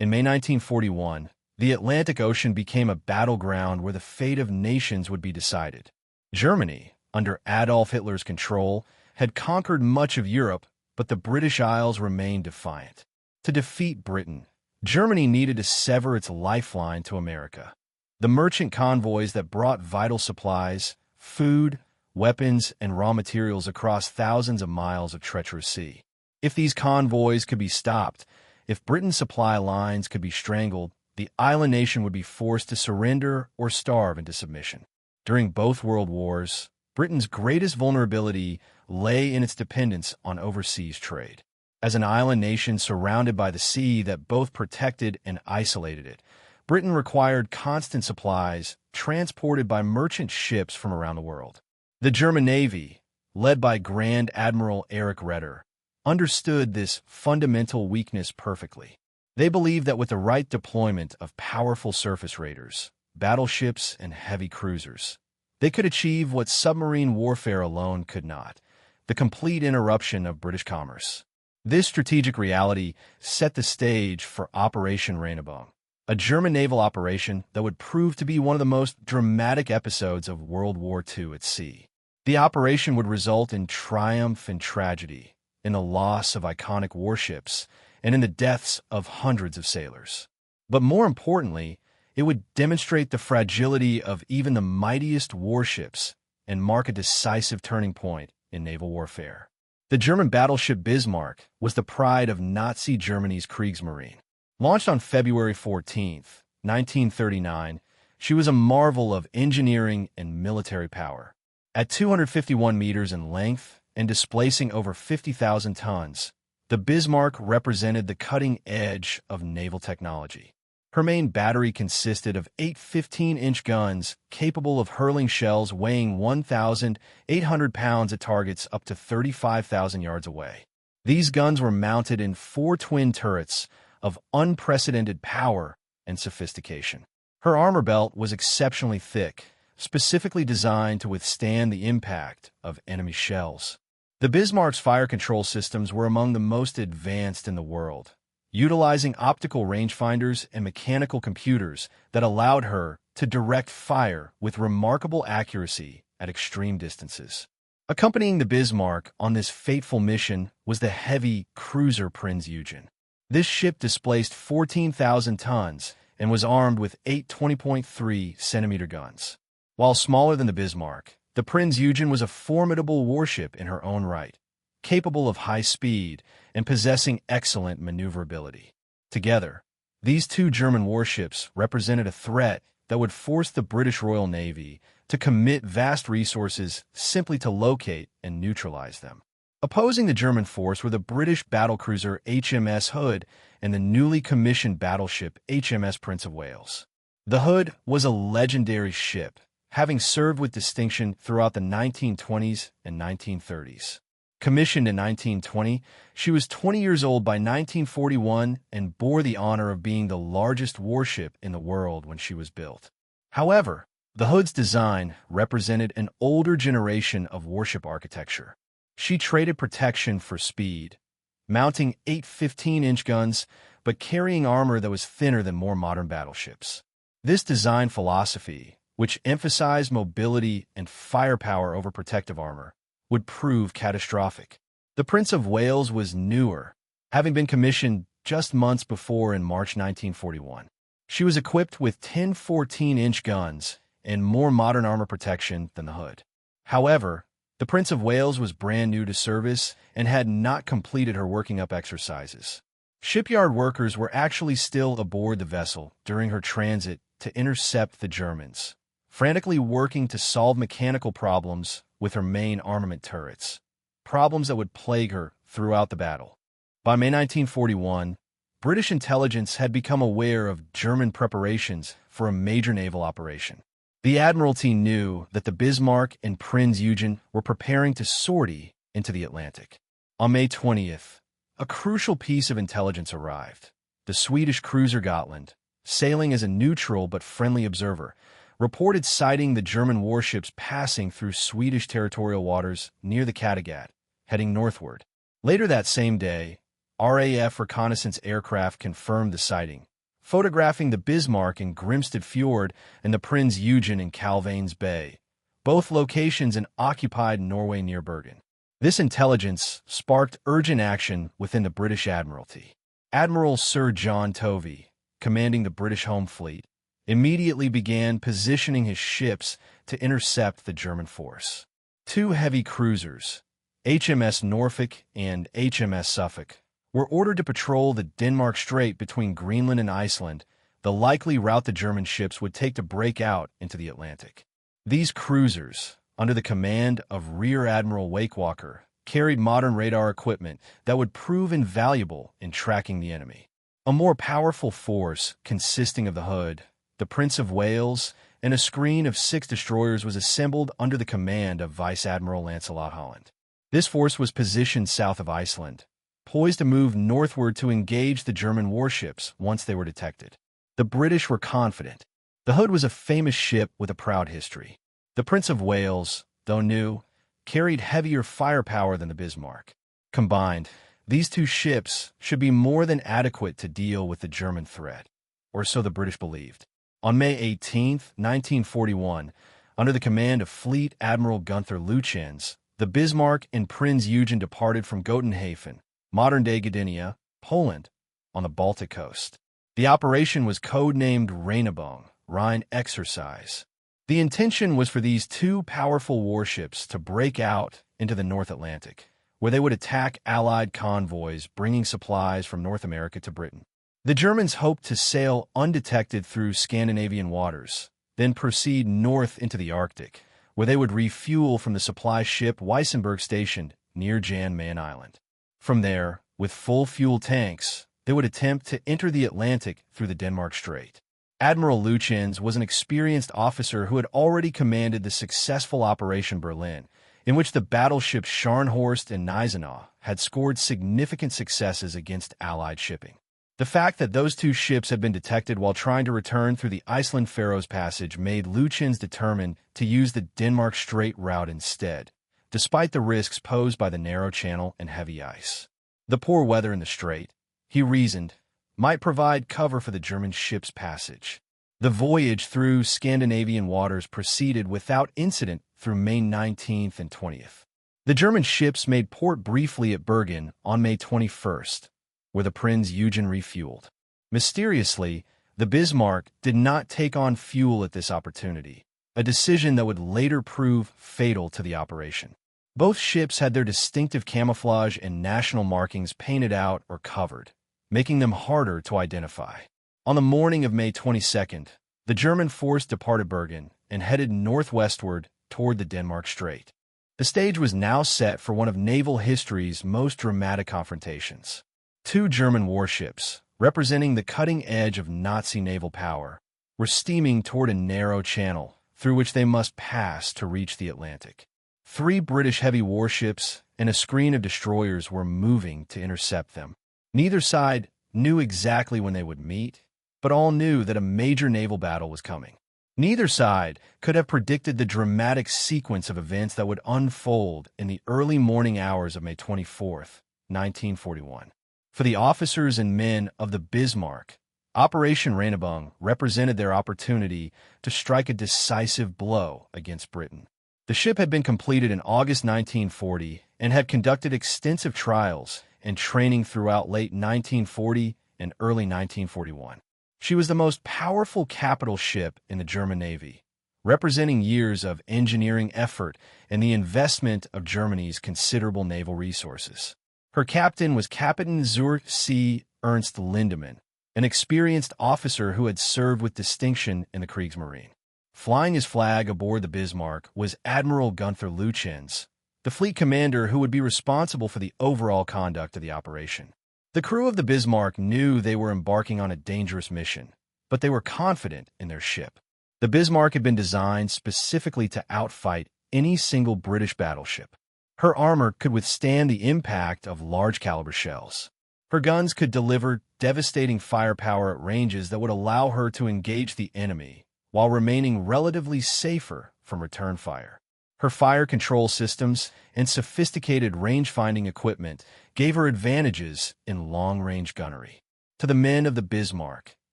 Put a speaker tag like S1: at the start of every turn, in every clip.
S1: In May 1941, the Atlantic Ocean became a battleground where the fate of nations would be decided. Germany, under Adolf Hitler's control, had conquered much of Europe, but the British Isles remained defiant. To defeat Britain, Germany needed to sever its lifeline to America. The merchant convoys that brought vital supplies, food, weapons, and raw materials across thousands of miles of treacherous sea. If these convoys could be stopped, if Britain's supply lines could be strangled, the island nation would be forced to surrender or starve into submission. During both World Wars, Britain's greatest vulnerability lay in its dependence on overseas trade. As an island nation surrounded by the sea that both protected and isolated it, Britain required constant supplies transported by merchant ships from around the world. The German Navy, led by Grand Admiral Erich Raeder, understood this fundamental weakness perfectly. They believed that with the right deployment of powerful surface raiders, battleships, and heavy cruisers, they could achieve what submarine warfare alone could not: the complete interruption of British commerce. This strategic reality set the stage for Operation Regenbogen, a German naval operation that would prove to be one of the most dramatic episodes of World War II at sea. The operation would result in triumph and tragedy, in the loss of iconic warships, and in the deaths of hundreds of sailors. But more importantly, it would demonstrate the fragility of even the mightiest warships and mark a decisive turning point in naval warfare. The German battleship Bismarck was the pride of Nazi Germany's Kriegsmarine. Launched on February 14, 1939, she was a marvel of engineering and military power. At 251 meters in length and displacing over 50,000 tons, the Bismarck represented the cutting edge of naval technology. Her main battery consisted of 8 15-inch guns capable of hurling shells weighing 1,800 pounds at targets up to 35,000 yards away. These guns were mounted in 4 twin turrets of unprecedented power and sophistication. Her armor belt was exceptionally thick, specifically designed to withstand the impact of enemy shells. The Bismarck's fire control systems were among the most advanced in the world, utilizing optical rangefinders and mechanical computers that allowed her to direct fire with remarkable accuracy at extreme distances. Accompanying the Bismarck on this fateful mission was the heavy cruiser Prinz Eugen. This ship displaced 14,000 tons and was armed with 8 20.3-centimeter guns. While smaller than the Bismarck, the Prinz Eugen was a formidable warship in her own right, capable of high speed and possessing excellent maneuverability. Together, these two German warships represented a threat that would force the British Royal Navy to commit vast resources simply to locate and neutralize them. Opposing the German force were the British battlecruiser HMS Hood and the newly commissioned battleship HMS Prince of Wales. The Hood was a legendary ship, having served with distinction throughout the 1920s and 1930s. Commissioned in 1920, she was 20 years old by 1941 and bore the honor of being the largest warship in the world when she was built. However, the Hood's design represented an older generation of warship architecture. She traded protection for speed, mounting 8 15-inch guns, but carrying armor that was thinner than more modern battleships. This design philosophy, which emphasized mobility and firepower over protective armor, would prove catastrophic. The Prince of Wales was newer, having been commissioned just months before in March 1941. She was equipped with 10 14-inch guns and more modern armor protection than the Hood. However, the Prince of Wales was brand new to service and had not completed her working up exercises. Shipyard workers were actually still aboard the vessel during her transit to intercept the Germans, frantically working to solve mechanical problems with her main armament turrets, problems that would plague her throughout the battle. By May 1941, British intelligence had become aware of German preparations for a major naval operation. The Admiralty knew that the Bismarck and Prinz Eugen were preparing to sortie into the Atlantic. On May 20th, a crucial piece of intelligence arrived. The Swedish cruiser Gotland, sailing as a neutral but friendly observer, reported sighting the German warships passing through Swedish territorial waters near the Kattegat, heading northward. Later that same day, RAF reconnaissance aircraft confirmed the sighting, photographing the Bismarck in Grimstad Fjord and the Prinz Eugen in Calvanes Bay, both locations in occupied Norway near Bergen. This intelligence sparked urgent action within the British Admiralty. Admiral Sir John Tovey, commanding the British Home Fleet, immediately began positioning his ships to intercept the German force. Two heavy cruisers, HMS Norfolk and HMS Suffolk, were ordered to patrol the Denmark Strait between Greenland and Iceland, the likely route the German ships would take to break out into the Atlantic. These cruisers, under the command of Rear Admiral Wakewalker, carried modern radar equipment that would prove invaluable in tracking the enemy. A more powerful force, consisting of the Hood, the Prince of Wales, and a screen of 6 destroyers was assembled under the command of Vice Admiral Lancelot Holland. This force was positioned south of Iceland, poised to move northward to engage the German warships once they were detected. The British were confident. The Hood was a famous ship with a proud history. The Prince of Wales, though new, carried heavier firepower than the Bismarck. Combined, these two ships should be more than adequate to deal with the German threat, or so the British believed. On May 18, 1941, under the command of Fleet Admiral Gunther Lütjens, the Bismarck and Prinz Eugen departed from Gotenhafen, modern-day Gdynia, Poland, on the Baltic coast. The operation was codenamed Rheinübung, Rhine Exercise. The intention was for these two powerful warships to break out into the North Atlantic, where they would attack Allied convoys bringing supplies from North America to Britain. The Germans hoped to sail undetected through Scandinavian waters, then proceed north into the Arctic, where they would refuel from the supply ship Weissenberg stationed near Jan Mayen Island. From there, with full fuel tanks, they would attempt to enter the Atlantic through the Denmark Strait. Admiral Lütjens was an experienced officer who had already commanded the successful Operation Berlin, in which the battleships Scharnhorst and Gneisenau had scored significant successes against Allied shipping. The fact that those two ships had been detected while trying to return through the Iceland-Faroes Passage made Lütjens determined to use the Denmark Strait route instead, despite the risks posed by the narrow channel and heavy ice. The poor weather in the strait, he reasoned, might provide cover for the German ship's passage. The voyage through Scandinavian waters proceeded without incident through May 19th and 20th. The German ships made port briefly at Bergen on May 21st, where the Prinz Eugen refueled. Mysteriously, the Bismarck did not take on fuel at this opportunity, a decision that would later prove fatal to the operation. Both ships had their distinctive camouflage and national markings painted out or covered, making them harder to identify. On the morning of May 22nd, the German force departed Bergen and headed northwestward toward the Denmark Strait. The stage was now set for one of naval history's most dramatic confrontations. Two German warships, representing the cutting edge of Nazi naval power, were steaming toward a narrow channel through which they must pass to reach the Atlantic. 3 British heavy warships and a screen of destroyers were moving to intercept them. Neither side knew exactly when they would meet, but all knew that a major naval battle was coming. Neither side could have predicted the dramatic sequence of events that would unfold in the early morning hours of May 24th, 1941. For the officers and men of the Bismarck, Operation Rheinübung represented their opportunity to strike a decisive blow against Britain. The ship had been completed in August 1940 and had conducted extensive trials and training throughout late 1940 and early 1941. She was the most powerful capital ship in the German Navy, representing years of engineering effort and the investment of Germany's considerable naval resources. Her captain was Captain Zur C. Ernst Lindemann, an experienced officer who had served with distinction in the Kriegsmarine. Flying his flag aboard the Bismarck was Admiral Gunther Lütjens, the fleet commander who would be responsible for the overall conduct of the operation. The crew of the Bismarck knew they were embarking on a dangerous mission, but they were confident in their ship. The Bismarck had been designed specifically to outfight any single British battleship. Her armor could withstand the impact of large-caliber shells. Her guns could deliver devastating firepower at ranges that would allow her to engage the enemy while remaining relatively safer from return fire. Her fire control systems and sophisticated range-finding equipment gave her advantages in long-range gunnery. To the men of the Bismarck,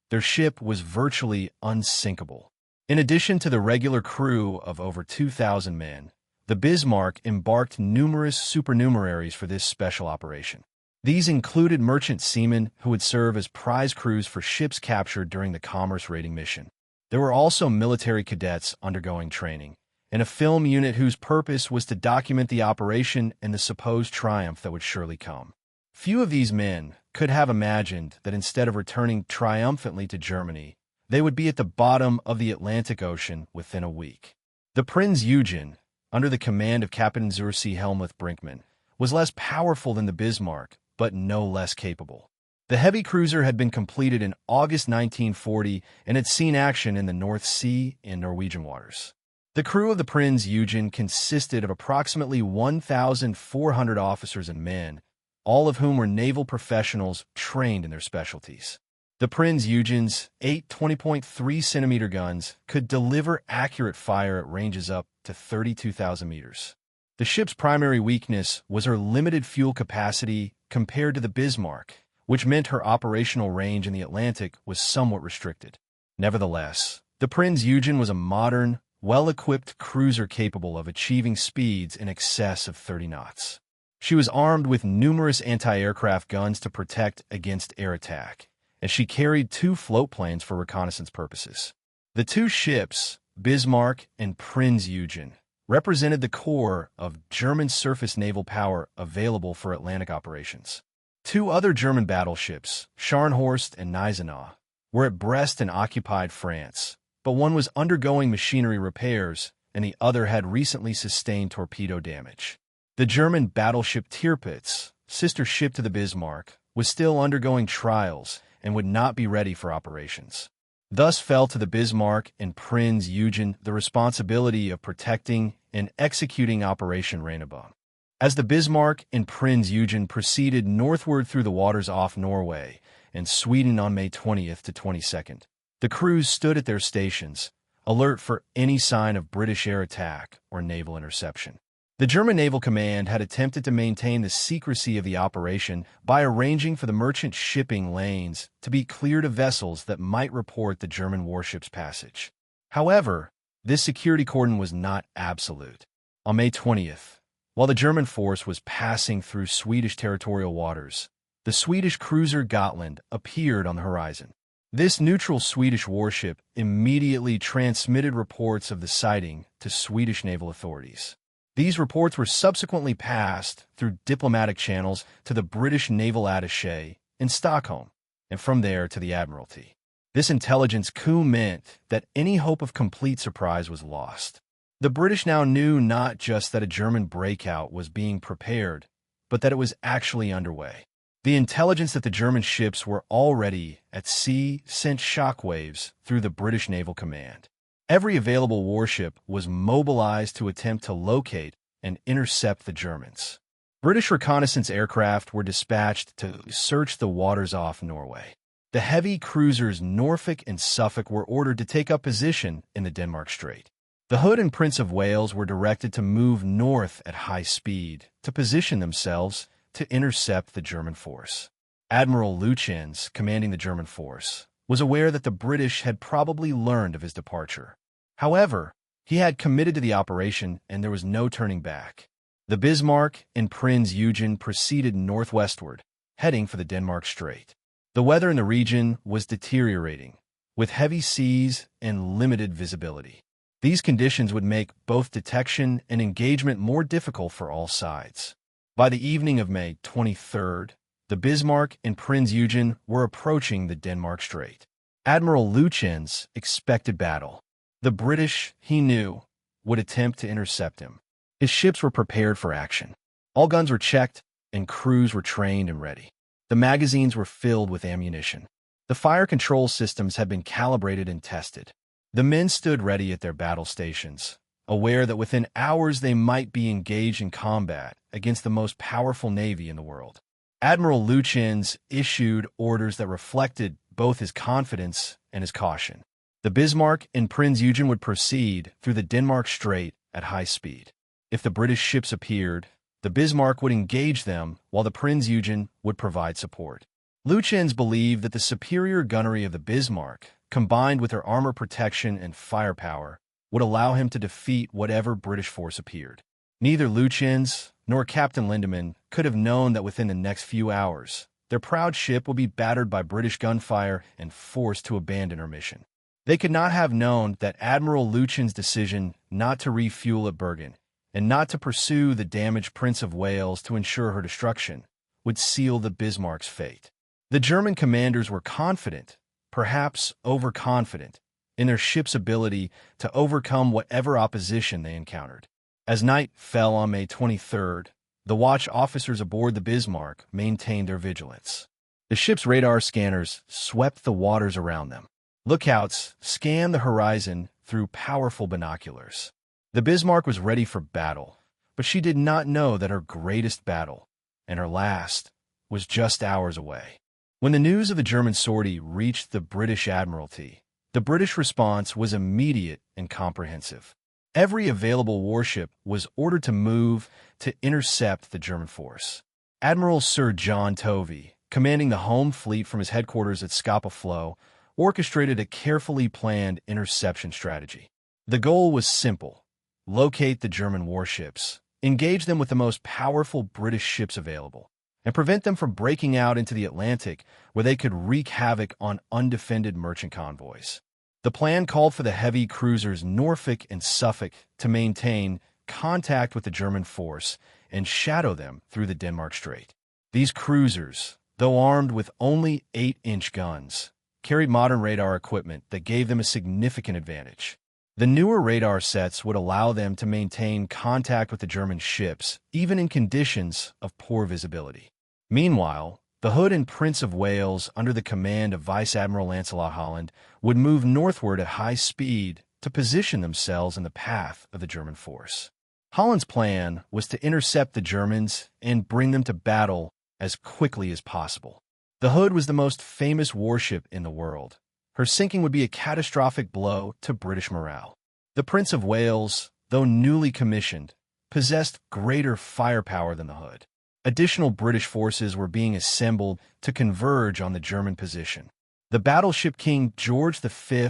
S1: their ship was virtually unsinkable. In addition to the regular crew of over 2,000 men, the Bismarck embarked numerous supernumeraries for this special operation. These included merchant seamen who would serve as prize crews for ships captured during the commerce raiding mission. There were also military cadets undergoing training, and a film unit whose purpose was to document the operation and the supposed triumph that would surely come. Few of these men could have imagined that instead of returning triumphantly to Germany, they would be at the bottom of the Atlantic Ocean within a week. The Prinz Eugen, under the command of Captain Zur See Helmuth Brinkmann, was less powerful than the Bismarck, but no less capable. The heavy cruiser had been completed in August 1940 and had seen action in the North Sea and Norwegian waters. The crew of the Prinz Eugen consisted of approximately 1,400 officers and men, all of whom were naval professionals trained in their specialties. The Prinz Eugen's 8 20.3-centimeter guns could deliver accurate fire at ranges up to 32,000 meters. The ship's primary weakness was her limited fuel capacity compared to the Bismarck, which meant her operational range in the Atlantic was somewhat restricted. Nevertheless, the Prinz Eugen was a modern, well-equipped cruiser capable of achieving speeds in excess of 30 knots. She was armed with numerous anti-aircraft guns to protect against air attack, and she carried 2 float planes for reconnaissance purposes. The 2 ships, Bismarck and Prinz Eugen, represented the core of German surface naval power available for Atlantic operations. 2 other German battleships, Scharnhorst and Gneisenau, were at Brest and occupied France, but one was undergoing machinery repairs and the other had recently sustained torpedo damage. The German battleship Tirpitz, sister ship to the Bismarck, was still undergoing trials and would not be ready for operations. Thus fell to the Bismarck and Prinz Eugen the responsibility of protecting and executing Operation Rheinebom. As the Bismarck and Prinz Eugen proceeded northward through the waters off Norway and Sweden on May 20th to 22nd, the crews stood at their stations, alert for any sign of British air attack or naval interception. The German Naval Command had attempted to maintain the secrecy of the operation by arranging for the merchant shipping lanes to be cleared of vessels that might report the German warships' passage. However, this security cordon was not absolute. On May 20th, while the German force was passing through Swedish territorial waters, the Swedish cruiser Gotland appeared on the horizon. This neutral Swedish warship immediately transmitted reports of the sighting to Swedish naval authorities. These reports were subsequently passed through diplomatic channels to the British naval attaché in Stockholm, and from there to the Admiralty. This intelligence coup meant that any hope of complete surprise was lost. The British now knew not just that a German breakout was being prepared, but that it was actually underway. The intelligence that the German ships were already at sea sent shockwaves through the British Naval Command. Every available warship was mobilized to attempt to locate and intercept the Germans. British reconnaissance aircraft were dispatched to search the waters off Norway. The heavy cruisers Norfolk and Suffolk were ordered to take up position in the Denmark Strait. The Hood and Prince of Wales were directed to move north at high speed to position themselves to intercept the German force. Admiral Lütjens, commanding the German force, was aware that the British had probably learned of his departure. However, he had committed to the operation and there was no turning back. The Bismarck and Prinz Eugen proceeded northwestward, heading for the Denmark Strait. The weather in the region was deteriorating, with heavy seas and limited visibility. These conditions would make both detection and engagement more difficult for all sides. By the evening of May 23rd, the Bismarck and Prinz Eugen were approaching the Denmark Strait. Admiral Lütjens expected battle. The British, he knew, would attempt to intercept him. His ships were prepared for action. All guns were checked, and crews were trained and ready. The magazines were filled with ammunition. The fire control systems had been calibrated and tested. The men stood ready at their battle stations, aware that within hours they might be engaged in combat against the most powerful navy in the world. Admiral Lütjens issued orders that reflected both his confidence and his caution. The Bismarck and Prinz Eugen would proceed through the Denmark Strait at high speed. If the British ships appeared, the Bismarck would engage them while the Prinz Eugen would provide support. Lutjens believed that the superior gunnery of the Bismarck, combined with her armor protection and firepower, would allow him to defeat whatever British force appeared. Neither Lutjens nor Captain Lindemann could have known that within the next few hours, their proud ship would be battered by British gunfire and forced to abandon her mission. They could not have known that Admiral Lutjens' decision not to refuel at Bergen and not to pursue the damaged Prince of Wales to ensure her destruction would seal the Bismarck's fate. The German commanders were confident, perhaps overconfident, in their ship's ability to overcome whatever opposition they encountered. As night fell on May 23rd, the watch officers aboard the Bismarck maintained their vigilance. The ship's radar scanners swept the waters around them. Lookouts scanned the horizon through powerful binoculars. The Bismarck was ready for battle, but she did not know that her greatest battle, and her last, was just hours away. When the news of the German sortie reached the British Admiralty, the British response was immediate and comprehensive. Every available warship was ordered to move to intercept the German force. Admiral Sir John Tovey, commanding the home fleet from his headquarters at Scapa Flow, orchestrated a carefully planned interception strategy. The goal was simple: locate the German warships, engage them with the most powerful British ships available, and prevent them from breaking out into the Atlantic where they could wreak havoc on undefended merchant convoys. The plan called for the heavy cruisers Norfolk and Suffolk to maintain contact with the German force and shadow them through the Denmark Strait. These cruisers, though armed with only 8-inch guns, carried modern radar equipment that gave them a significant advantage. The newer radar sets would allow them to maintain contact with the German ships, even in conditions of poor visibility. Meanwhile, the Hood and Prince of Wales, under the command of Vice Admiral Lancelot Holland, would move northward at high speed to position themselves in the path of the German force. Holland's plan was to intercept the Germans and bring them to battle as quickly as possible. The Hood was the most famous warship in the world. Her sinking would be a catastrophic blow to British morale. The Prince of Wales, though newly commissioned, possessed greater firepower than the Hood. Additional British forces were being assembled to converge on the German position. The battleship King George V,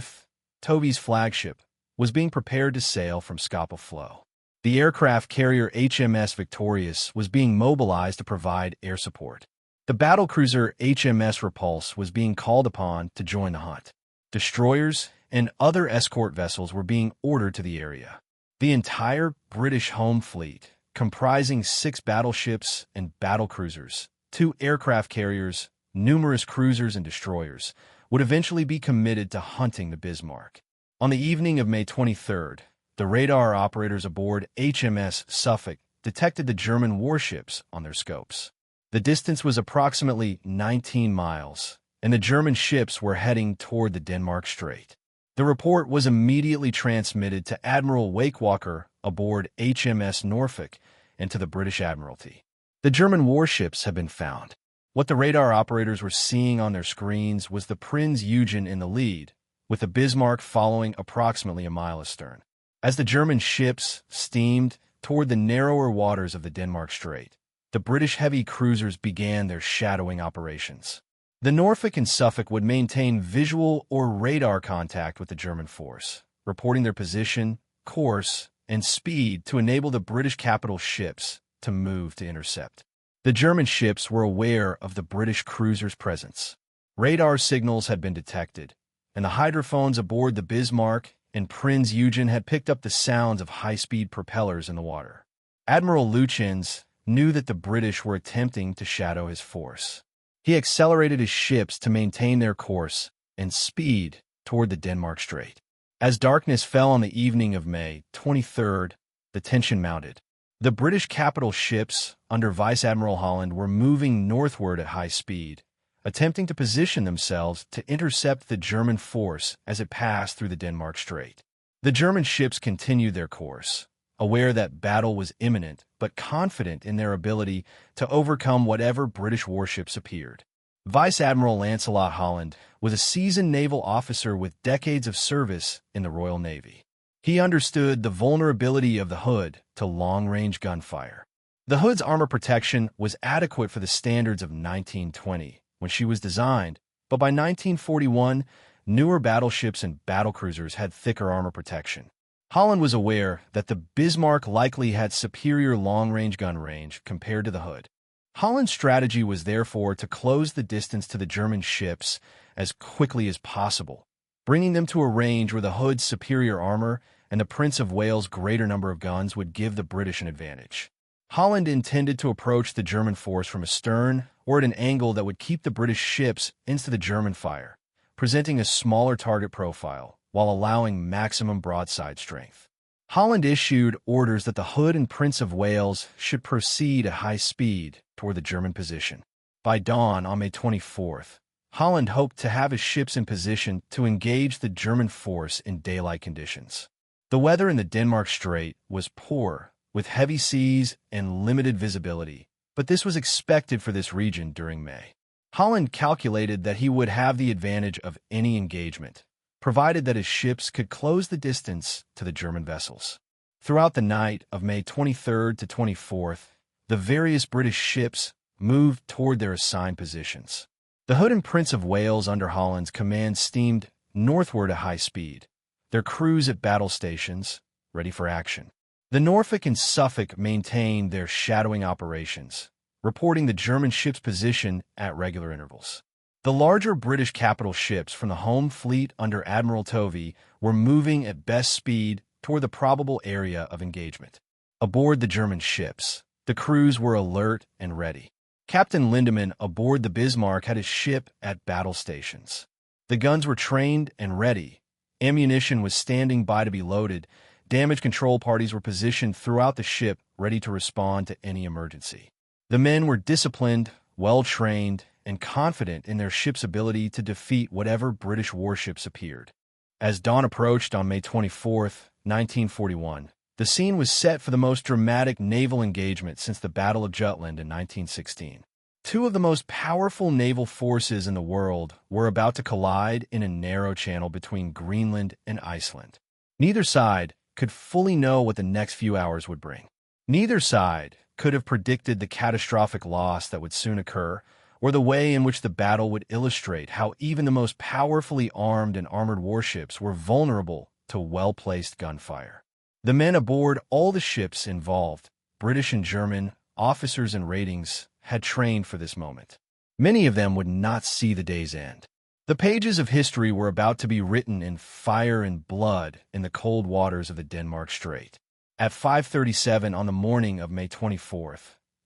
S1: Tovey's flagship, was being prepared to sail from Scapa Flow. The aircraft carrier HMS Victorious was being mobilized to provide air support. The battlecruiser HMS Repulse was being called upon to join the hunt. Destroyers and other escort vessels were being ordered to the area. The entire British home fleet, comprising 6 battleships and battlecruisers, 2 aircraft carriers, numerous cruisers and destroyers, would eventually be committed to hunting the Bismarck. On the evening of May 23rd, the radar operators aboard HMS Suffolk detected the German warships on their scopes. The distance was approximately 19 miles, and the German ships were heading toward the Denmark Strait. The report was immediately transmitted to Admiral Wakewalker aboard HMS Norfolk and to the British Admiralty. The German warships had been found. What the radar operators were seeing on their screens was the Prinz Eugen in the lead, with the Bismarck following approximately a mile astern. As the German ships steamed toward the narrower waters of the Denmark Strait, the British heavy cruisers began their shadowing operations. The Norfolk and Suffolk would maintain visual or radar contact with the German force, reporting their position, course, and speed to enable the British capital ships to move to intercept. The German ships were aware of the British cruisers' presence. Radar signals had been detected, and the hydrophones aboard the Bismarck and Prinz Eugen had picked up the sounds of high-speed propellers in the water. Admiral Lutjens knew that the British were attempting to shadow his force. He accelerated his ships to maintain their course and speed toward the Denmark Strait. As darkness fell on the evening of May 23rd, the tension mounted. The British capital ships, under Vice Admiral Holland, were moving northward at high speed, attempting to position themselves to intercept the German force as it passed through the Denmark Strait. The German ships continued their course, aware that battle was imminent, but confident in their ability to overcome whatever British warships appeared. Vice Admiral Lancelot Holland was a seasoned naval officer with decades of service in the Royal Navy. He understood the vulnerability of the Hood to long-range gunfire. The Hood's armor protection was adequate for the standards of 1920, when she was designed, but by 1941, newer battleships and battlecruisers had thicker armor protection. Holland was aware that the Bismarck likely had superior long-range gun range compared to the Hood. Holland's strategy was therefore to close the distance to the German ships as quickly as possible, bringing them to a range where the Hood's superior armor and the Prince of Wales' greater number of guns would give the British an advantage. Holland intended to approach the German force from astern or at an angle that would keep the British ships into the German fire, presenting a smaller target profile while allowing maximum broadside strength. Holland issued orders that the Hood and Prince of Wales should proceed at high speed toward the German position. By dawn on May 24th, Holland hoped to have his ships in position to engage the German force in daylight conditions. The weather in the Denmark Strait was poor, with heavy seas and limited visibility, but this was expected for this region during May. Holland calculated that he would have the advantage of any engagement, provided that his ships could close the distance to the German vessels. Throughout the night of May 23rd to 24th, the various British ships moved toward their assigned positions. The Hood and Prince of Wales under Holland's command steamed northward at high speed, their crews at battle stations, ready for action. The Norfolk and Suffolk maintained their shadowing operations, reporting the German ship's position at regular intervals. The larger British capital ships from the home fleet under Admiral Tovey were moving at best speed toward the probable area of engagement. Aboard the German ships, the crews were alert and ready. Captain Lindemann aboard the Bismarck had his ship at battle stations. The guns were trained and ready. Ammunition was standing by to be loaded. Damage control parties were positioned throughout the ship, ready to respond to any emergency. The men were disciplined, well-trained, and confident in their ship's ability to defeat whatever British warships appeared. As dawn approached on May 24, 1941, the scene was set for the most dramatic naval engagement since the Battle of Jutland in 1916. Two of the most powerful naval forces in the world were about to collide in a narrow channel between Greenland and Iceland. Neither side could fully know what the next few hours would bring. Neither side could have predicted the catastrophic loss that would soon occur, or the way in which the battle would illustrate how even the most powerfully armed and armored warships were vulnerable to well-placed gunfire. The men aboard all the ships involved, British and German, officers and ratings, had trained for this moment. Many of them would not see the day's end. The pages of history were about to be written in fire and blood in the cold waters of the Denmark Strait. At 5:37 on the morning of May 24,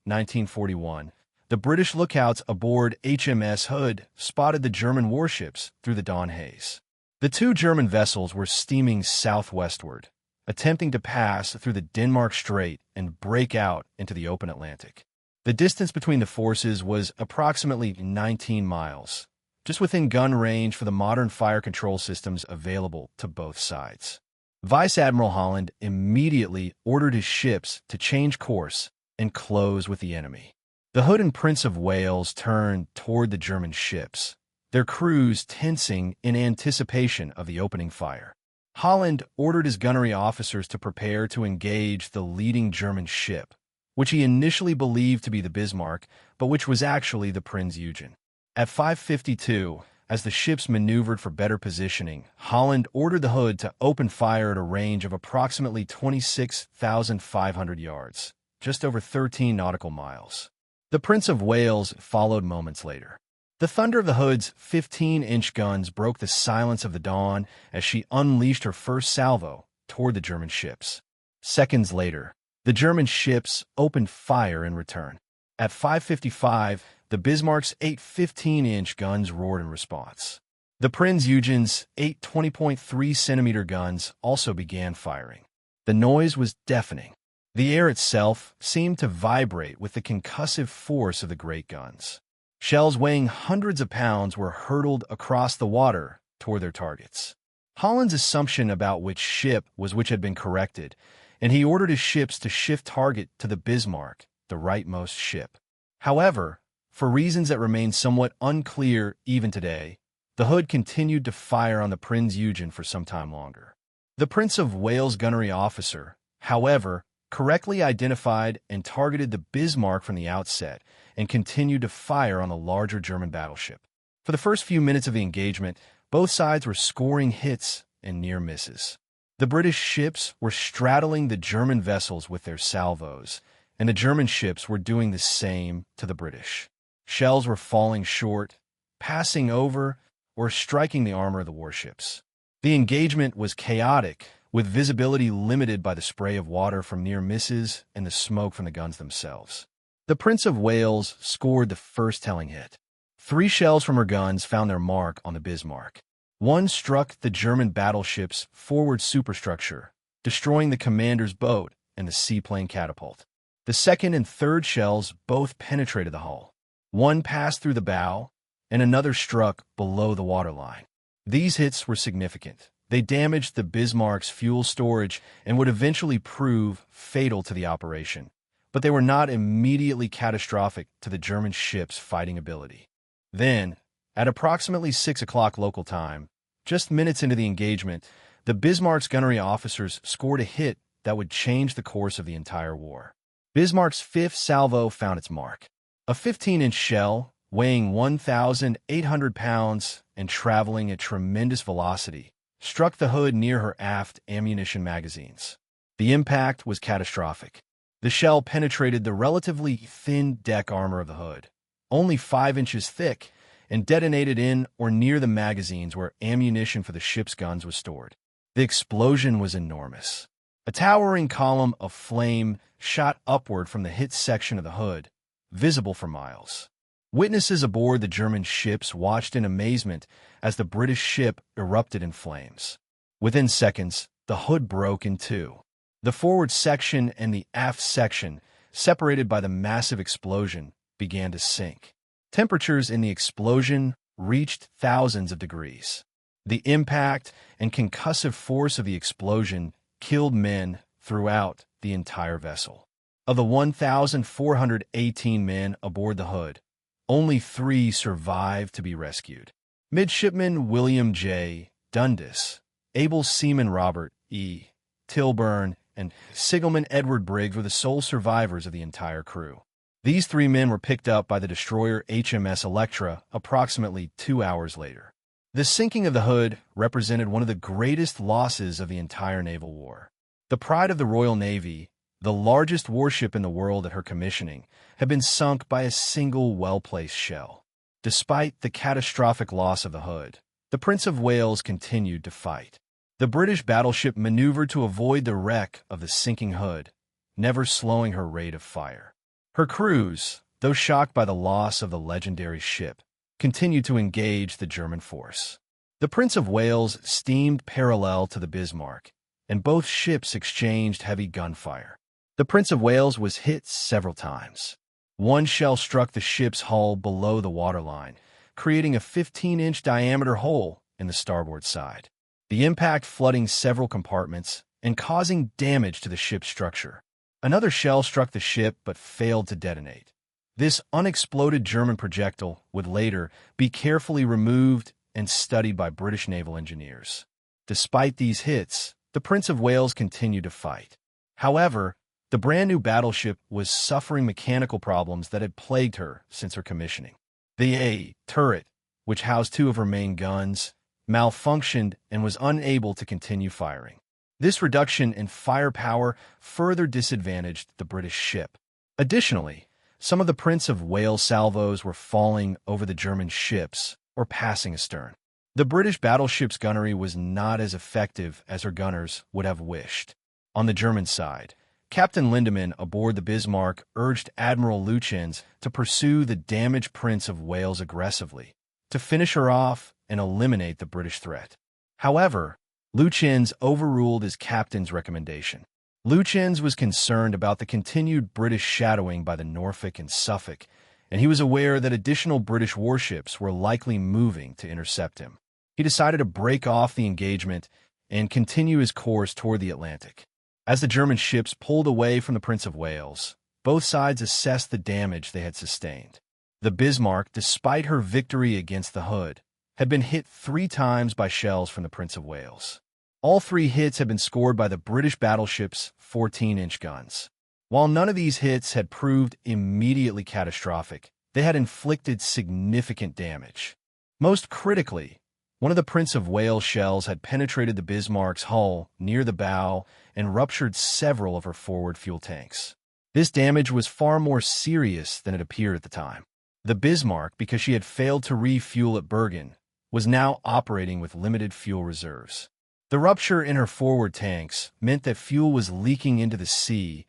S1: 1941, the British lookouts aboard HMS Hood spotted the German warships through the dawn haze. The two German vessels were steaming southwestward, attempting to pass through the Denmark Strait and break out into the open Atlantic. The distance between the forces was approximately 19 miles, just within gun range for the modern fire control systems available to both sides. Vice Admiral Holland immediately ordered his ships to change course and close with the enemy. The Hood and Prince of Wales turned toward the German ships, their crews tensing in anticipation of the opening fire. Holland ordered his gunnery officers to prepare to engage the leading German ship, which he initially believed to be the Bismarck, but which was actually the Prinz Eugen. At 5:52, as the ships maneuvered for better positioning, Holland ordered the Hood to open fire at a range of approximately 26,500 yards, just over 13 nautical miles. The Prince of Wales followed moments later. The thunder of the Hood's 15-inch guns broke the silence of the dawn as she unleashed her first salvo toward the German ships. Seconds later, the German ships opened fire in return. At 5:55, the Bismarck's 8 15-inch guns roared in response. The Prinz Eugen's 8 20.3-centimeter guns also began firing. The noise was deafening. The air itself seemed to vibrate with the concussive force of the great guns. Shells weighing hundreds of pounds were hurtled across the water toward their targets. Holland's assumption about which ship was which had been corrected, and he ordered his ships to shift target to the Bismarck, the rightmost ship. However, for reasons that remain somewhat unclear even today, the Hood continued to fire on the Prinz Eugen for some time longer. The Prince of Wales gunnery officer, however, correctly identified and targeted the Bismarck from the outset and continued to fire on the larger German battleship. For the first few minutes of the engagement, both sides were scoring hits and near misses. The British ships were straddling the German vessels with their salvos, and the German ships were doing the same to the British. Shells were falling short, passing over, or striking the armor of the warships. The engagement was chaotic, with visibility limited by the spray of water from near misses and the smoke from the guns themselves. The Prince of Wales scored the first telling hit. 3 shells from her guns found their mark on the Bismarck. One struck the German battleship's forward superstructure, destroying the commander's boat and the seaplane catapult. The second and third shells both penetrated the hull. One passed through the bow, and another struck below the waterline. These hits were significant. They damaged the Bismarck's fuel storage and would eventually prove fatal to the operation, but they were not immediately catastrophic to the German ship's fighting ability. Then, at approximately 6 o'clock local time, just minutes into the engagement, the Bismarck's gunnery officers scored a hit that would change the course of the entire war. Bismarck's 5th salvo found its mark. A 15-inch shell, weighing 1,800 pounds and traveling at tremendous velocity, struck the Hood near her aft ammunition magazines. The impact was catastrophic. The shell penetrated the relatively thin deck armor of the Hood, only 5 inches thick, and detonated in or near the magazines where ammunition for the ship's guns was stored. The explosion was enormous. A towering column of flame shot upward from the hit section of the Hood, visible for miles. Witnesses aboard the German ships watched in amazement as the British ship erupted in flames. Within seconds, the Hood broke in two. The forward section and the aft section, separated by the massive explosion, began to sink. Temperatures in the explosion reached thousands of degrees. The impact and concussive force of the explosion killed men throughout the entire vessel. Of the 1,418 men aboard the Hood, only 3 survived to be rescued. Midshipman William J. Dundas, able seaman Robert E. Tilburn, and signalman Edward Briggs were the sole survivors of the entire crew. These 3 men were picked up by the destroyer HMS Electra approximately 2 hours later. The sinking of the Hood represented one of the greatest losses of the entire naval war. The pride of the Royal Navy, the largest warship in the world at her commissioning, had been sunk by a single well-placed shell. Despite the catastrophic loss of the Hood, the Prince of Wales continued to fight. The British battleship maneuvered to avoid the wreck of the sinking Hood, never slowing her rate of fire. Her crews, though shocked by the loss of the legendary ship, continued to engage the German force. The Prince of Wales steamed parallel to the Bismarck, and both ships exchanged heavy gunfire. The Prince of Wales was hit several times. One shell struck the ship's hull below the waterline, creating a 15-inch diameter hole in the starboard side. The impact flooding several compartments and causing damage to the ship's structure. Another shell struck the ship but failed to detonate. This unexploded German projectile would later be carefully removed and studied by British naval engineers. Despite these hits, the Prince of Wales continued to fight. However, the brand-new battleship was suffering mechanical problems that had plagued her since her commissioning. The A turret, which housed 2 of her main guns, malfunctioned and was unable to continue firing. This reduction in firepower further disadvantaged the British ship. Additionally, some of the Prince of Wales salvos were falling over the German ships or passing astern. The British battleship's gunnery was not as effective as her gunners would have wished. On the German side, Captain Lindemann aboard the Bismarck urged Admiral Lütjens to pursue the damaged Prince of Wales aggressively, to finish her off and eliminate the British threat. However, Lütjens overruled his captain's recommendation. Lütjens was concerned about the continued British shadowing by the Norfolk and Suffolk, and he was aware that additional British warships were likely moving to intercept him. He decided to break off the engagement and continue his course toward the Atlantic. As the German ships pulled away from the Prince of Wales, both sides assessed the damage they had sustained. The Bismarck, despite her victory against the Hood, had been hit 3 times by shells from the Prince of Wales. All 3 hits had been scored by the British battleship's 14-inch guns. While none of these hits had proved immediately catastrophic, they had inflicted significant damage. Most critically, one of the Prince of Wales shells had penetrated the Bismarck's hull near the bow and ruptured several of her forward fuel tanks. This damage was far more serious than it appeared at the time. The Bismarck, because she had failed to refuel at Bergen, was now operating with limited fuel reserves. The rupture in her forward tanks meant that fuel was leaking into the sea,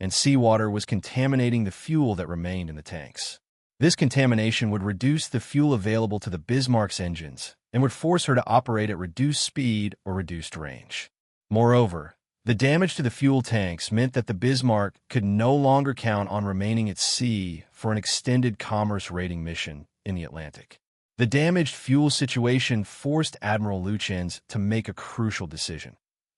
S1: and seawater was contaminating the fuel that remained in the tanks. This contamination would reduce the fuel available to the Bismarck's engines and would force her to operate at reduced speed or reduced range. Moreover, the damage to the fuel tanks meant that the Bismarck could no longer count on remaining at sea for an extended commerce raiding mission in the Atlantic. The damaged fuel situation forced Admiral Lutyens to make a crucial decision.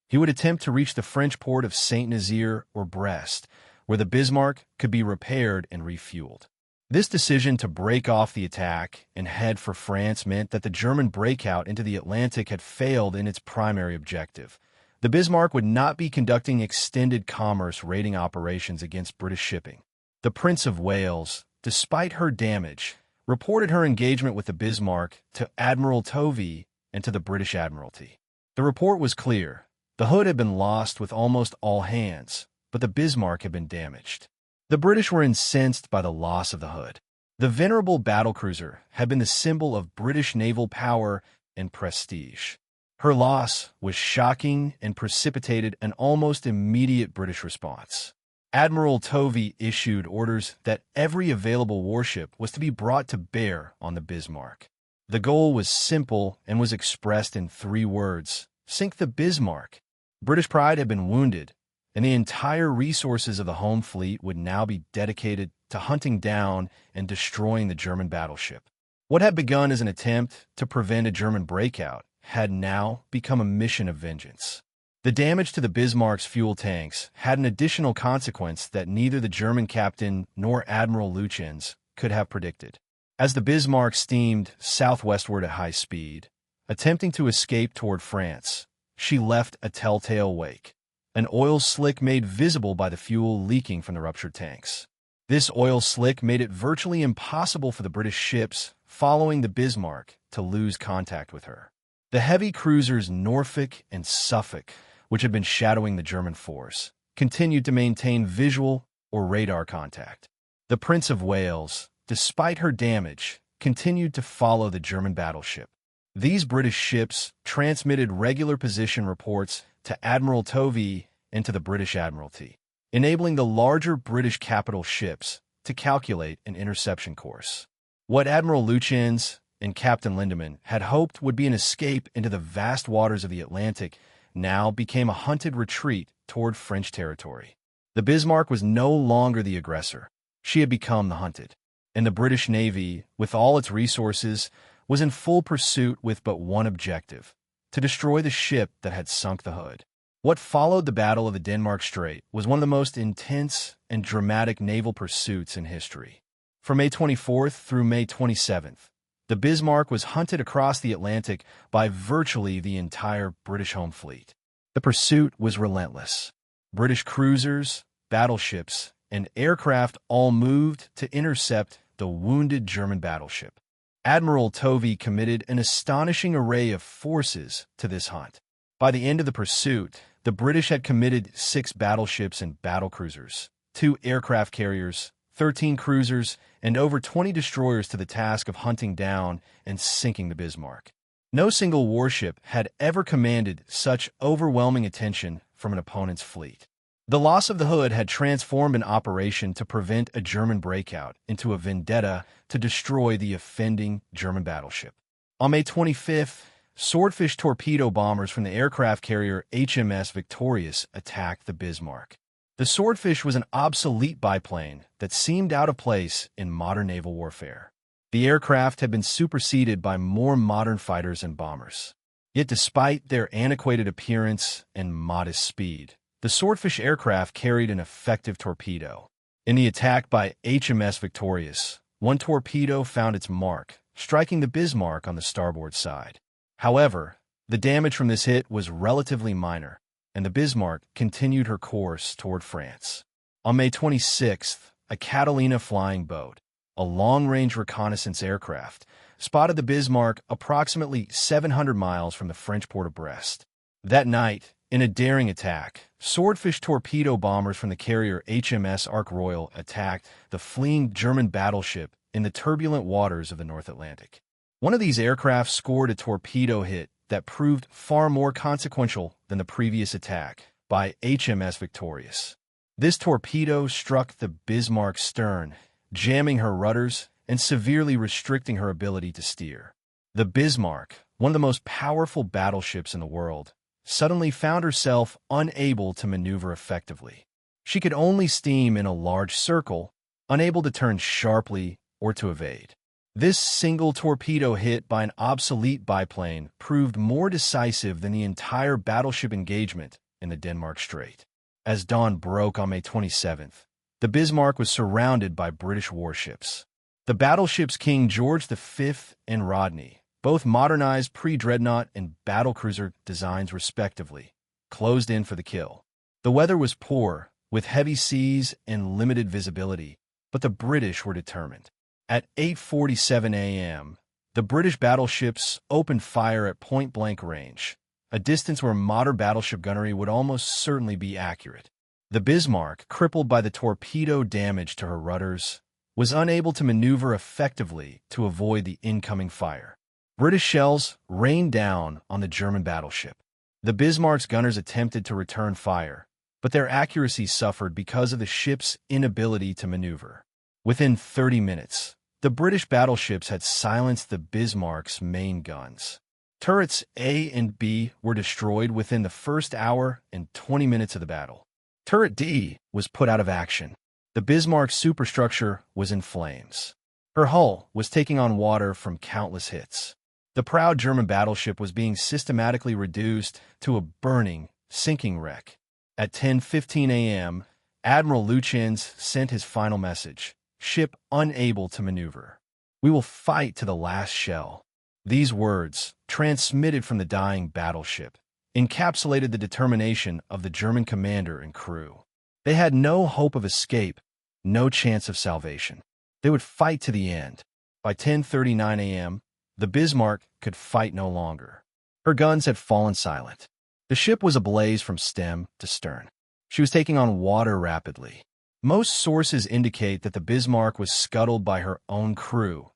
S1: He would attempt to reach the French port of Saint-Nazaire or Brest, where the Bismarck could be repaired and refueled. This decision to break off the attack and head for France meant that the German breakout into the Atlantic had failed in its primary objective. The Bismarck would not be conducting extended commerce raiding operations against British shipping. The Prince of Wales, despite her damage, reported her engagement with the Bismarck to Admiral Tovey and to the British Admiralty. The report was clear. The Hood had been lost with almost all hands, but the Bismarck had been damaged. The British were incensed by the loss of the Hood. The venerable battlecruiser had been the symbol of British naval power and prestige. Her loss was shocking and precipitated an almost immediate British response. Admiral Tovey issued orders that every available warship was to be brought to bear on the Bismarck. The goal was simple and was expressed in 3 words: sink the Bismarck. British pride had been wounded, and the entire resources of the home fleet would now be dedicated to hunting down and destroying the German battleship. What had begun as an attempt to prevent a German breakout had now become a mission of vengeance. The damage to the Bismarck's fuel tanks had an additional consequence that neither the German captain nor Admiral Lutyens could have predicted. As the Bismarck steamed southwestward at high speed, attempting to escape toward France, she left a telltale wake, an oil slick made visible by the fuel leaking from the ruptured tanks. This oil slick made it virtually impossible for the British ships following the Bismarck to lose contact with her. The heavy cruisers Norfolk and Suffolk, which had been shadowing the German force, continued to maintain visual or radar contact. The Prince of Wales, despite her damage, continued to follow the German battleship. These British ships transmitted regular position reports to Admiral Tovey and to the British Admiralty, enabling the larger British capital ships to calculate an interception course. What Admiral Lutyens and Captain Lindemann had hoped would be an escape into the vast waters of the Atlantic now became a hunted retreat toward French territory. The Bismarck was no longer the aggressor. She had become the hunted, and the British Navy, with all its resources, was in full pursuit with but one objective: to destroy the ship that had sunk the Hood. What followed the Battle of the Denmark Strait was one of the most intense and dramatic naval pursuits in history. From May 24th through May 27th, the Bismarck was hunted across the Atlantic by virtually the entire British home fleet. The pursuit was relentless. British cruisers, battleships, and aircraft all moved to intercept the wounded German battleship. Admiral Tovey committed an astonishing array of forces to this hunt. By the end of the pursuit, the British had committed 6 battleships and battlecruisers, 2 aircraft carriers, 13 cruisers, and over 20 destroyers to the task of hunting down and sinking the Bismarck. No single warship had ever commanded such overwhelming attention from an opponent's fleet. The loss of the Hood had transformed an operation to prevent a German breakout into a vendetta to destroy the offending German battleship. On May 25th, swordfish torpedo bombers from the aircraft carrier HMS Victorious attacked the Bismarck. The Swordfish was an obsolete biplane that seemed out of place in modern naval warfare. The aircraft had been superseded by more modern fighters and bombers. Yet despite their antiquated appearance and modest speed, the Swordfish aircraft carried an effective torpedo. In the attack by HMS Victorious, one torpedo found its mark, striking the Bismarck on the starboard side. However, The damage from this hit was relatively minor, and the Bismarck continued her course toward France. On May 26th, a Catalina flying boat, a long-range reconnaissance aircraft, spotted the Bismarck approximately 700 miles from the French port of Brest. That night, in a daring attack, swordfish torpedo bombers from the carrier HMS Ark Royal attacked the fleeing German battleship in the turbulent waters of the North Atlantic. One of these aircraft scored a torpedo hit that proved far more consequential than the previous attack by HMS Victorious. This torpedo struck the Bismarck's stern, jamming her rudders and severely restricting her ability to steer. The Bismarck, one of the most powerful battleships in the world, suddenly found herself unable to maneuver effectively. She could only steam in a large circle, unable to turn sharply or to evade. This single torpedo hit by an obsolete biplane proved more decisive than the entire battleship engagement in the Denmark Strait. As dawn broke on May 27th, the Bismarck was surrounded by British warships. The battleships King George V and Rodney, both modernized pre-dreadnought and battlecruiser designs respectively, closed in for the kill. The weather was poor, with heavy seas and limited visibility, but the British were determined. At 8:47 a.m., the British battleships opened fire at point-blank range, a distance where modern battleship gunnery would almost certainly be accurate. The Bismarck, crippled by the torpedo damage to her rudders, was unable to maneuver effectively to avoid the incoming fire. British shells rained down on the German battleship. The Bismarck's gunners attempted to return fire, but their accuracy suffered because of the ship's inability to maneuver. Within 30 minutes, the British battleships had silenced the Bismarck's main guns. Turrets A and B were destroyed within the first hour and 20 minutes of the battle. Turret D was put out of action. The Bismarck's superstructure was in flames. Her hull was taking on water from countless hits. The proud German battleship was being systematically reduced to a burning, sinking wreck. At 10:15 a.m., Admiral Lütjens sent his final message: "Ship unable to maneuver. We will fight to the last shell." These words, transmitted from the dying battleship, encapsulated the determination of the German commander and crew. They had no hope of escape, no chance of salvation. They would fight to the end. By 10:39 a.m., the Bismarck could fight no longer. Her guns had fallen silent. The ship was ablaze from stem to stern. She was taking on water rapidly. Most sources indicate that the Bismarck was scuttled by her own crew,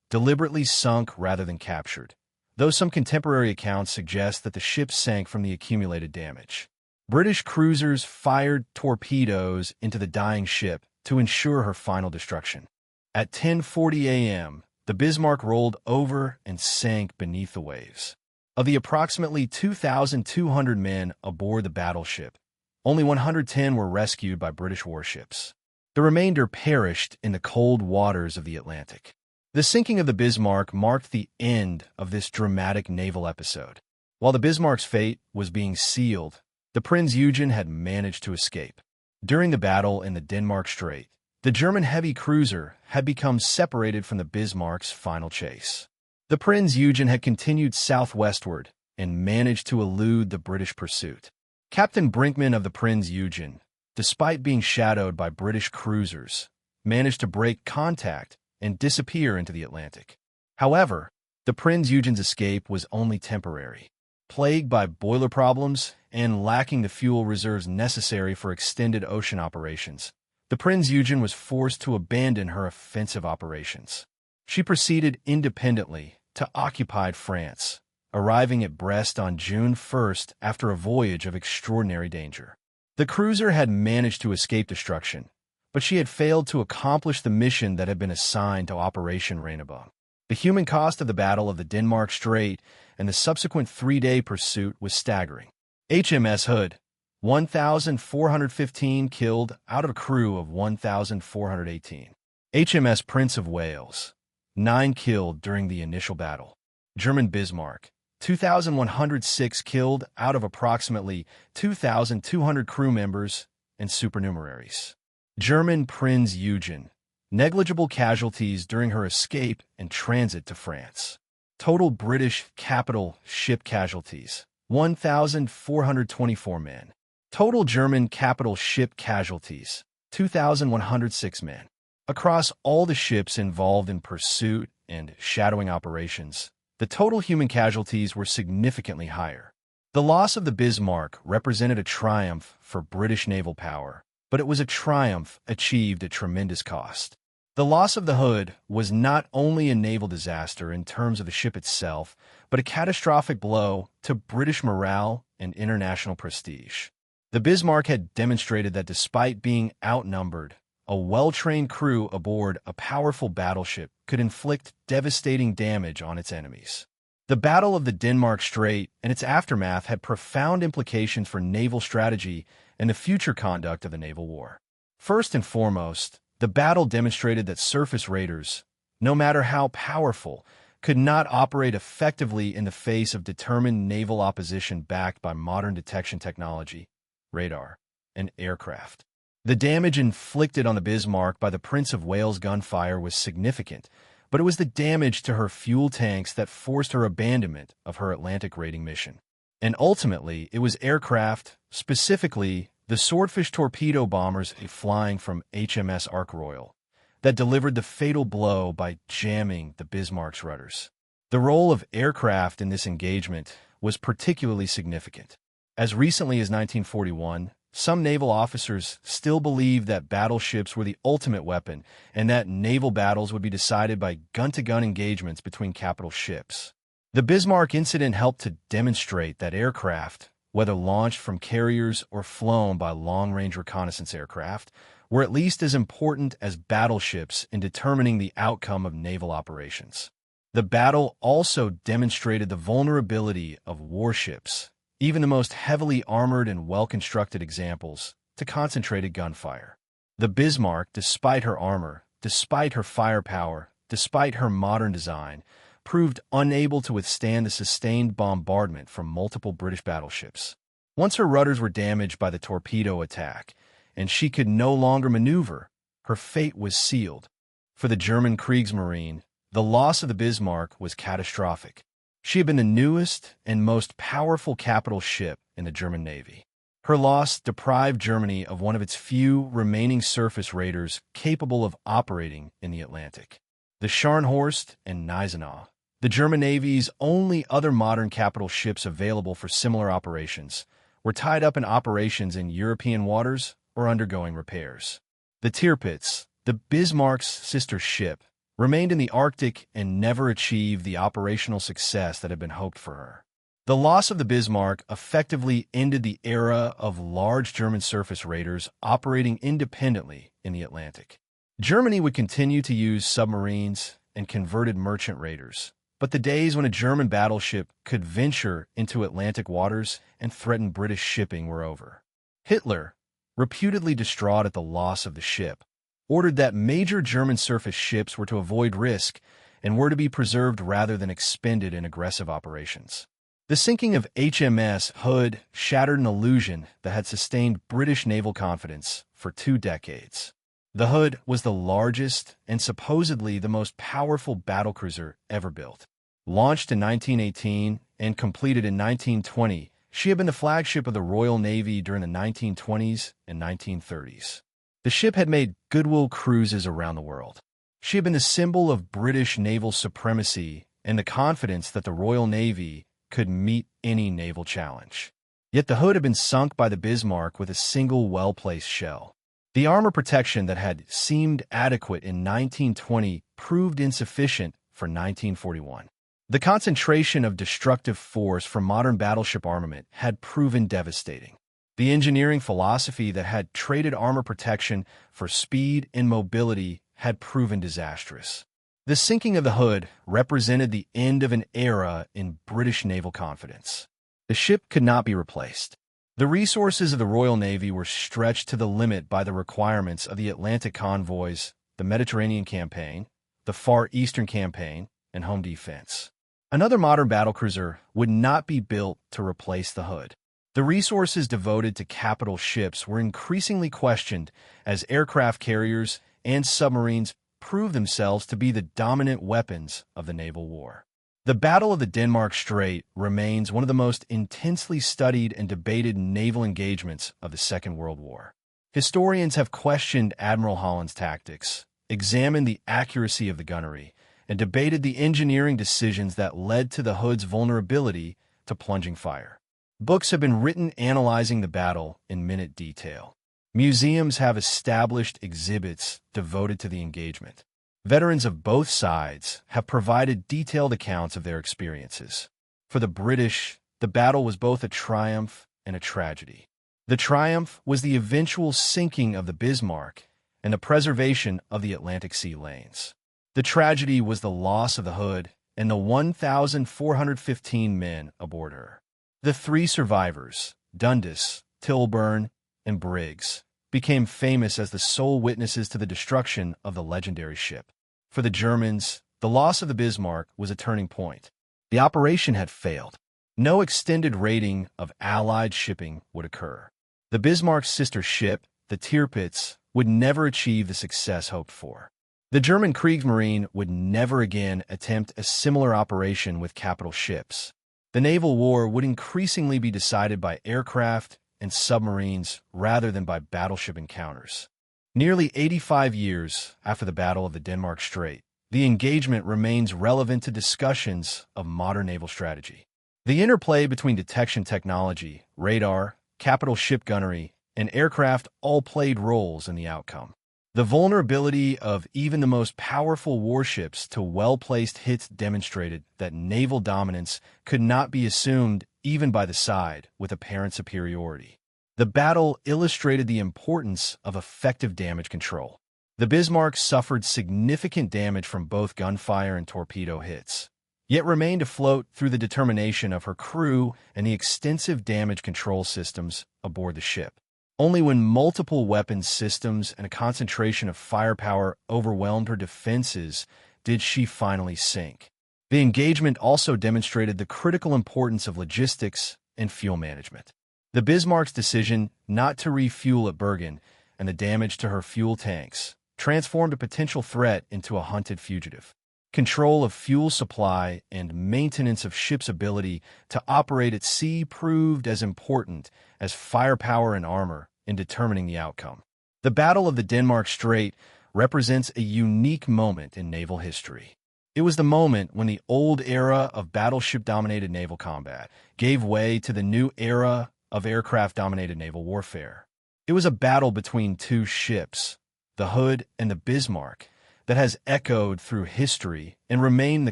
S1: deliberately sunk rather than captured, though some contemporary accounts suggest that the ship sank from the accumulated damage. British cruisers fired torpedoes into the dying ship to ensure her final destruction. At 10:40 a.m., the Bismarck rolled over and sank beneath the waves. Of the approximately 2,200 men aboard the battleship, only 110 were rescued by British warships. The remainder perished in the cold waters of the Atlantic. The sinking of the Bismarck marked the end of this dramatic naval episode. While the Bismarck's fate was being sealed, the Prinz Eugen had managed to escape. During the battle in the Denmark Strait, the German heavy cruiser had become separated from the Bismarck's final chase. The Prinz Eugen had continued southwestward and managed to elude the British pursuit. Captain Brinkman of the Prinz Eugen, despite being shadowed by British cruisers, managed to break contact and disappear into the Atlantic. However, the Prinz Eugen's escape was only temporary. Plagued by boiler problems and lacking the fuel reserves necessary for extended ocean operations, the Prinz Eugen was forced to abandon her offensive operations. She proceeded independently to occupied France, arriving at Brest on June 1st after a voyage of extraordinary danger. The cruiser had managed to escape destruction, but she had failed to accomplish the mission that had been assigned to Operation Rainbow. The human cost of the Battle of the Denmark Strait and the subsequent three-day pursuit was staggering. HMS Hood, 1,415 killed out of a crew of 1,418. HMS Prince of Wales, 9 killed during the initial battle. German Bismarck, 2,106 killed out of approximately 2,200 crew members and supernumeraries. German Prinz Eugen, negligible casualties during her escape and transit to France. Total British capital ship casualties, 1,424 men. Total German capital ship casualties, 2,106 men. Across all the ships involved in pursuit and shadowing operations, the total human casualties were significantly higher. The loss of the Bismarck represented a triumph for British naval power, but it was a triumph achieved at tremendous cost. The loss of the Hood was not only a naval disaster in terms of the ship itself, but a catastrophic blow to British morale and international prestige. The Bismarck had demonstrated that despite being outnumbered, a well-trained crew aboard a powerful battleship could inflict devastating damage on its enemies. The Battle of the Denmark Strait and its aftermath had profound implications for naval strategy and the future conduct of the naval war. First and foremost, the battle demonstrated that surface raiders, no matter how powerful, could not operate effectively in the face of determined naval opposition backed by modern detection technology, radar, and aircraft. The damage inflicted on the Bismarck by the Prince of Wales gunfire was significant, but it was the damage to her fuel tanks that forced her abandonment of her Atlantic raiding mission. And ultimately, it was aircraft, specifically the Swordfish torpedo bombers flying from HMS Royal, that delivered the fatal blow by jamming the Bismarck's rudders. The role of aircraft in this engagement was particularly significant. As recently as 1941, some naval officers still believed that battleships were the ultimate weapon and that naval battles would be decided by gun-to-gun engagements between capital ships. The Bismarck incident helped to demonstrate that aircraft, whether launched from carriers or flown by long-range reconnaissance aircraft, were at least as important as battleships in determining the outcome of naval operations. The battle also demonstrated the vulnerability of warships, even the most heavily armored and well-constructed examples, to concentrated gunfire. The Bismarck, despite her armor, despite her firepower, despite her modern design, proved unable to withstand the sustained bombardment from multiple British battleships. Once her rudders were damaged by the torpedo attack, and she could no longer maneuver, her fate was sealed. For the German Kriegsmarine, the loss of the Bismarck was catastrophic. She had been the newest and most powerful capital ship in the German Navy. Her loss deprived Germany of one of its few remaining surface raiders capable of operating in the Atlantic. The Scharnhorst and Gneisenau, the German Navy's only other modern capital ships available for similar operations, were tied up in operations in European waters or undergoing repairs. The Tirpitz, the Bismarck's sister ship, remained in the Arctic and never achieved the operational success that had been hoped for her. The loss of the Bismarck effectively ended the era of large German surface raiders operating independently in the Atlantic. Germany would continue to use submarines and converted merchant raiders, but the days when a German battleship could venture into Atlantic waters and threaten British shipping were over. Hitler, reputedly distraught at the loss of the ship, ordered that major German surface ships were to avoid risk and were to be preserved rather than expended in aggressive operations. The sinking of HMS Hood shattered an illusion that had sustained British naval confidence for 2 decades. The Hood was the largest and supposedly the most powerful battlecruiser ever built. Launched in 1918 and completed in 1920, she had been the flagship of the Royal Navy during the 1920s and 1930s. The ship had made goodwill cruises around the world. She had been the symbol of British naval supremacy and the confidence that the Royal Navy could meet any naval challenge. Yet the Hood had been sunk by the Bismarck with a single well-placed shell. The armor protection that had seemed adequate in 1920 proved insufficient for 1941. The concentration of destructive force from modern battleship armament had proven devastating. The engineering philosophy that had traded armor protection for speed and mobility had proven disastrous. The sinking of the Hood represented the end of an era in British naval confidence. The ship could not be replaced. The resources of the Royal Navy were stretched to the limit by the requirements of the Atlantic convoys, the Mediterranean campaign, the Far Eastern campaign, and home defense. Another modern battlecruiser would not be built to replace the Hood. The resources devoted to capital ships were increasingly questioned as aircraft carriers and submarines proved themselves to be the dominant weapons of the naval war. The Battle of the Denmark Strait remains one of the most intensely studied and debated naval engagements of the Second World War. Historians have questioned Admiral Holland's tactics, examined the accuracy of the gunnery, and debated the engineering decisions that led to the Hood's vulnerability to plunging fire. Books have been written analyzing the battle in minute detail. Museums have established exhibits devoted to the engagement. Veterans of both sides have provided detailed accounts of their experiences. For the British, the battle was both a triumph and a tragedy. The triumph was the eventual sinking of the Bismarck and the preservation of the Atlantic Sea lanes. The tragedy was the loss of the Hood and the 1,415 men aboard her. The three survivors, Dundas, Tilburn, and Briggs, became famous as the sole witnesses to the destruction of the legendary ship. For the Germans, the loss of the Bismarck was a turning point. The operation had failed. No extended raiding of Allied shipping would occur. The Bismarck's sister ship, the Tirpitz, would never achieve the success hoped for. The German Kriegsmarine would never again attempt a similar operation with capital ships. The naval war would increasingly be decided by aircraft and submarines rather than by battleship encounters. Nearly 85 years after the Battle of the Denmark Strait, the engagement remains relevant to discussions of modern naval strategy. The interplay between detection technology, radar, capital ship gunnery, and aircraft all played roles in the outcome. The vulnerability of even the most powerful warships to well-placed hits demonstrated that naval dominance could not be assumed even by the side with apparent superiority. The battle illustrated the importance of effective damage control. The Bismarck suffered significant damage from both gunfire and torpedo hits, yet remained afloat through the determination of her crew and the extensive damage control systems aboard the ship. Only when multiple weapons systems and a concentration of firepower overwhelmed her defenses did she finally sink. The engagement also demonstrated the critical importance of logistics and fuel management. The Bismarck's decision not to refuel at Bergen and the damage to her fuel tanks transformed a potential threat into a hunted fugitive. Control of fuel supply and maintenance of ships' ability to operate at sea proved as important as firepower and armor in determining the outcome. The Battle of the Denmark Strait represents a unique moment in naval history. It was the moment when the old era of battleship-dominated naval combat gave way to the new era of aircraft-dominated naval warfare. It was a battle between two ships, the Hood and the Bismarck, that has echoed through history and remained the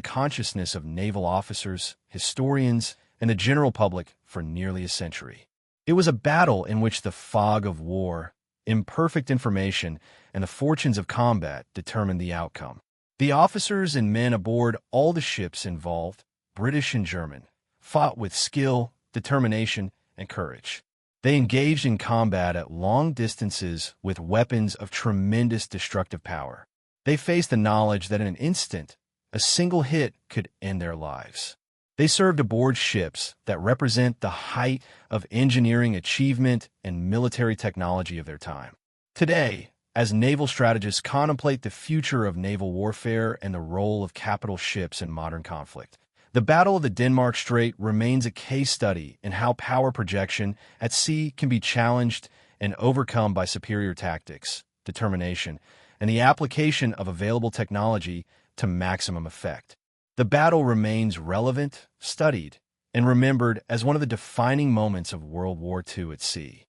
S1: consciousness of naval officers, historians, and the general public for nearly a century. It was a battle in which the fog of war, imperfect information, and the fortunes of combat determined the outcome. The officers and men aboard all the ships involved, British and German, fought with skill, determination, and courage. They engaged in combat at long distances with weapons of tremendous destructive power. They faced the knowledge that in an instant, a single hit could end their lives. They served aboard ships that represent the height of engineering achievement and military technology of their time. Today, as naval strategists contemplate the future of naval warfare and the role of capital ships in modern conflict, the Battle of the Denmark Strait remains a case study in how power projection at sea can be challenged and overcome by superior tactics, determination, and the application of available technology to maximum effect. The battle remains relevant, studied, and remembered as one of the defining moments of World War II at sea.